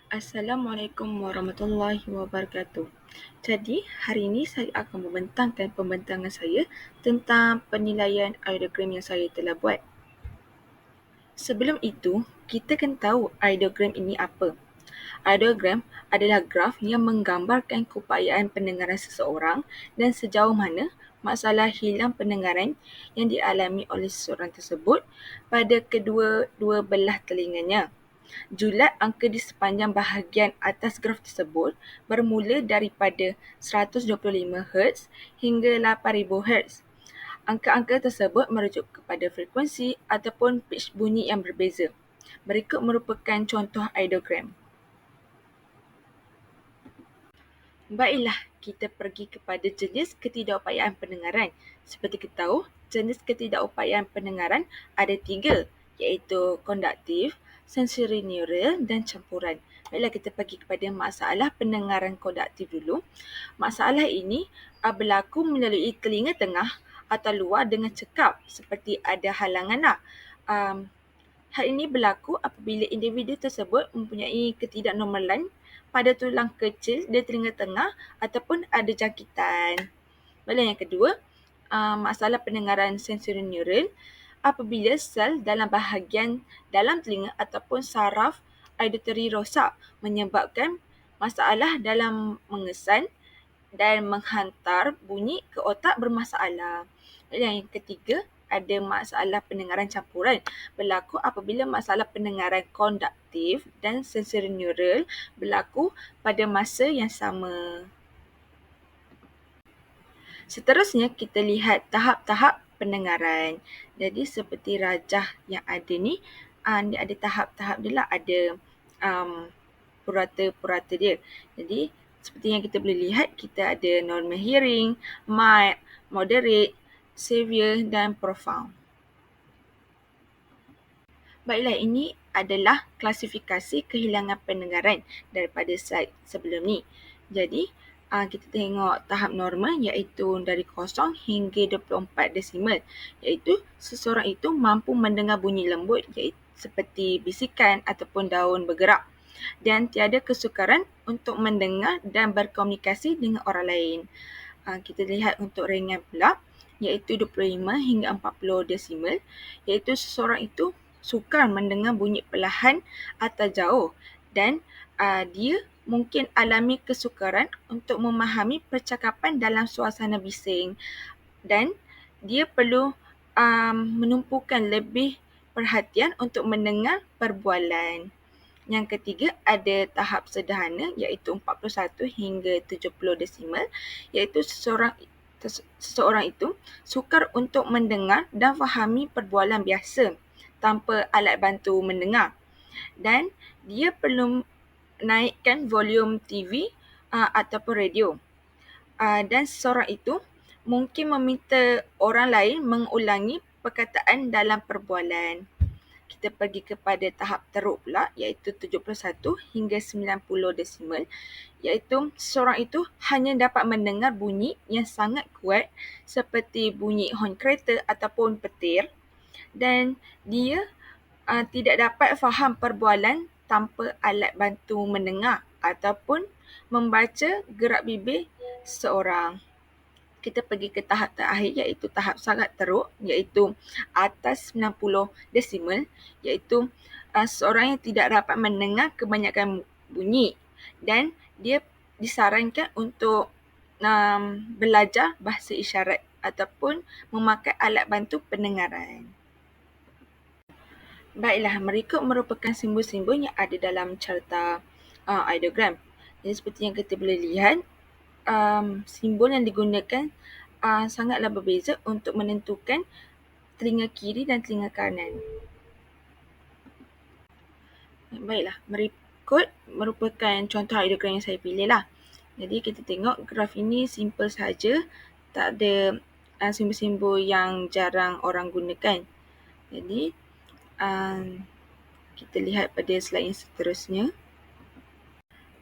Assalamualaikum warahmatullahi wabarakatuh. Jadi, hari ini saya akan membentangkan pembentangan saya tentang penilaian audiogram yang saya telah buat. Sebelum itu, kita kena tahu audiogram ini apa. Audiogram adalah graf yang menggambarkan keupayaan pendengaran seseorang dan sejauh mana masalah hilang pendengaran yang dialami oleh seseorang tersebut pada kedua-dua belah telinganya. Julat angka di sepanjang bahagian atas graf tersebut bermula daripada 125 Hz hingga 8000 Hz. Angka-angka tersebut merujuk kepada frekuensi ataupun pitch bunyi yang berbeza. Berikut merupakan contoh audiogram. Baiklah, kita pergi kepada jenis ketidakupayaan pendengaran. Seperti kita tahu, jenis ketidakupayaan pendengaran ada 3, iaitu konduktif, sensorineural dan campuran. Baiklah, kita pergi kepada masalah pendengaran konduktif dulu. Masalah ini berlaku melalui telinga tengah atau luar dengan cekap seperti ada halangan lah. Hal ini berlaku apabila individu tersebut mempunyai ketidaknormalan pada tulang kecil di telinga tengah ataupun ada jangkitan. Baiklah, yang kedua, masalah pendengaran sensorineural apabila sel dalam bahagian dalam telinga ataupun saraf auditory rosak menyebabkan masalah dalam mengesan dan menghantar bunyi ke otak bermasalah. Yang ketiga, ada masalah pendengaran campuran berlaku apabila masalah pendengaran konduktif dan sensorineural berlaku pada masa yang sama. Seterusnya, kita lihat tahap-tahap pendengaran. Jadi seperti rajah yang ada ni, dia ada tahap-tahap dia lah, ada purata-purata dia. Jadi seperti yang kita boleh lihat, kita ada normal hearing, mild, moderate, severe dan profound. Baiklah, ini adalah klasifikasi kehilangan pendengaran daripada slide sebelum ni. Jadi, kita tengok tahap normal iaitu dari 0 hingga 24 desimal, iaitu seseorang itu mampu mendengar bunyi lembut iaitu seperti bisikan ataupun daun bergerak dan tiada kesukaran untuk mendengar dan berkomunikasi dengan orang lain. Kita lihat untuk ringan pula iaitu 25 hingga 40 desimal, iaitu seseorang itu sukar mendengar bunyi perlahan atau jauh dan dia mungkin alami kesukaran untuk memahami percakapan dalam suasana bising dan dia perlu menumpukan lebih perhatian untuk mendengar perbualan. Yang ketiga, ada tahap sederhana iaitu 41 hingga 70 desimal, iaitu seseorang itu sukar untuk mendengar dan fahami perbualan biasa tanpa alat bantu mendengar dan dia perlu naikkan volume TV ataupun radio. Dan seseorang itu mungkin meminta orang lain mengulangi perkataan dalam perbualan. Kita pergi kepada tahap teruk pula iaitu 71 hingga 90 desimal, iaitu seseorang itu hanya dapat mendengar bunyi yang sangat kuat seperti bunyi hon kereta ataupun petir dan dia tidak dapat faham perbualan tanpa alat bantu mendengar ataupun membaca gerak bibir seseorang. Kita pergi ke tahap terakhir iaitu tahap sangat teruk iaitu atas 90 desimal, iaitu seorang yang tidak dapat mendengar kebanyakan bunyi dan dia disarankan untuk belajar bahasa isyarat ataupun memakai alat bantu pendengaran. Baiklah, berikut merupakan simbol-simbol yang ada dalam carta audiogram. Jadi seperti yang kita boleh lihat, simbol yang digunakan sangatlah berbeza untuk menentukan telinga kiri dan telinga kanan. Baiklah, berikut merupakan contoh audiogram yang saya pilih lah. Jadi kita tengok graf ini simple saja, tak ada simbol-simbol yang jarang orang gunakan. Jadi kita lihat pada slide yang seterusnya.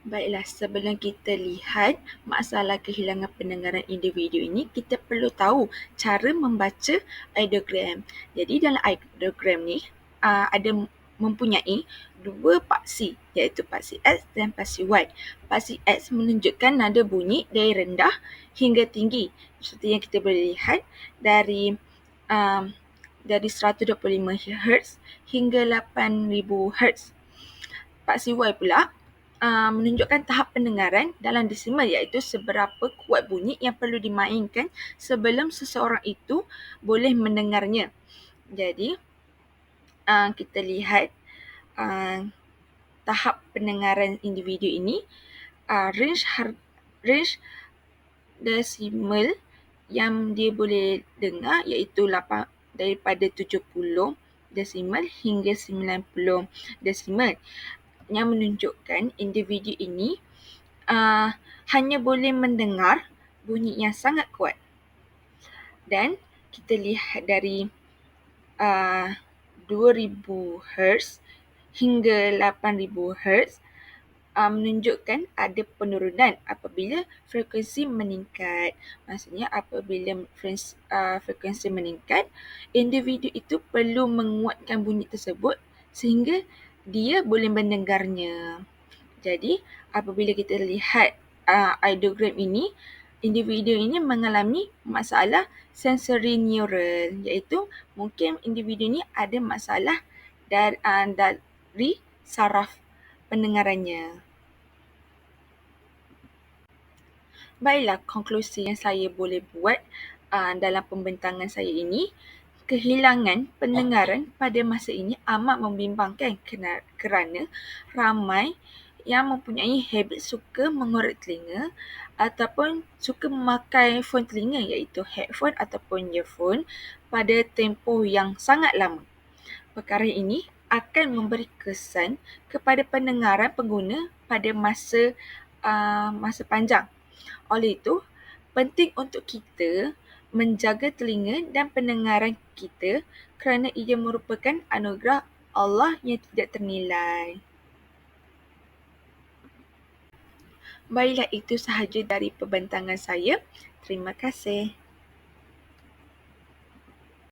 Baiklah, sebelum kita lihat masalah kehilangan pendengaran individu ini, kita perlu tahu cara membaca audiogram. Jadi dalam audiogram ni ada mempunyai dua paksi, iaitu paksi X dan paksi Y. Paksi X menunjukkan nada bunyi dari rendah hingga tinggi. Seperti yang kita boleh lihat dari 125 Hz hingga 8000 Hz. Paksi Y pula menunjukkan tahap pendengaran dalam desimal, iaitu seberapa kuat bunyi yang perlu dimainkan sebelum seseorang itu boleh mendengarnya. Jadi, kita lihat tahap pendengaran individu ini, range desimal yang dia boleh dengar iaitu daripada 70 desimal hingga 90 desimal, yang menunjukkan individu ini hanya boleh mendengar bunyi yang sangat kuat. Dan kita lihat dari 2000 Hz hingga 8000 Hz menunjukkan ada penurunan apabila frekuensi meningkat. Maksudnya apabila frekuensi meningkat, individu itu perlu menguatkan bunyi tersebut sehingga dia boleh mendengarnya. Jadi apabila kita lihat audiogram ini, individu ini mengalami masalah sensory neural, iaitu mungkin individu ini ada masalah dari saraf pendengarannya. Baiklah, konklusi yang saya boleh buat dalam pembentangan saya ini, kehilangan pendengaran pada masa ini amat membimbangkan kerana ramai yang mempunyai habit suka mengorek telinga ataupun suka memakai phone telinga, iaitu headphone ataupun earphone pada tempoh yang sangat lama. Perkara ini akan memberi kesan kepada pendengaran pengguna pada masa panjang. Oleh itu, penting untuk kita menjaga telinga dan pendengaran kita kerana ia merupakan anugerah Allah yang tidak ternilai. Baiklah, itu sahaja dari pembentangan saya. Terima kasih.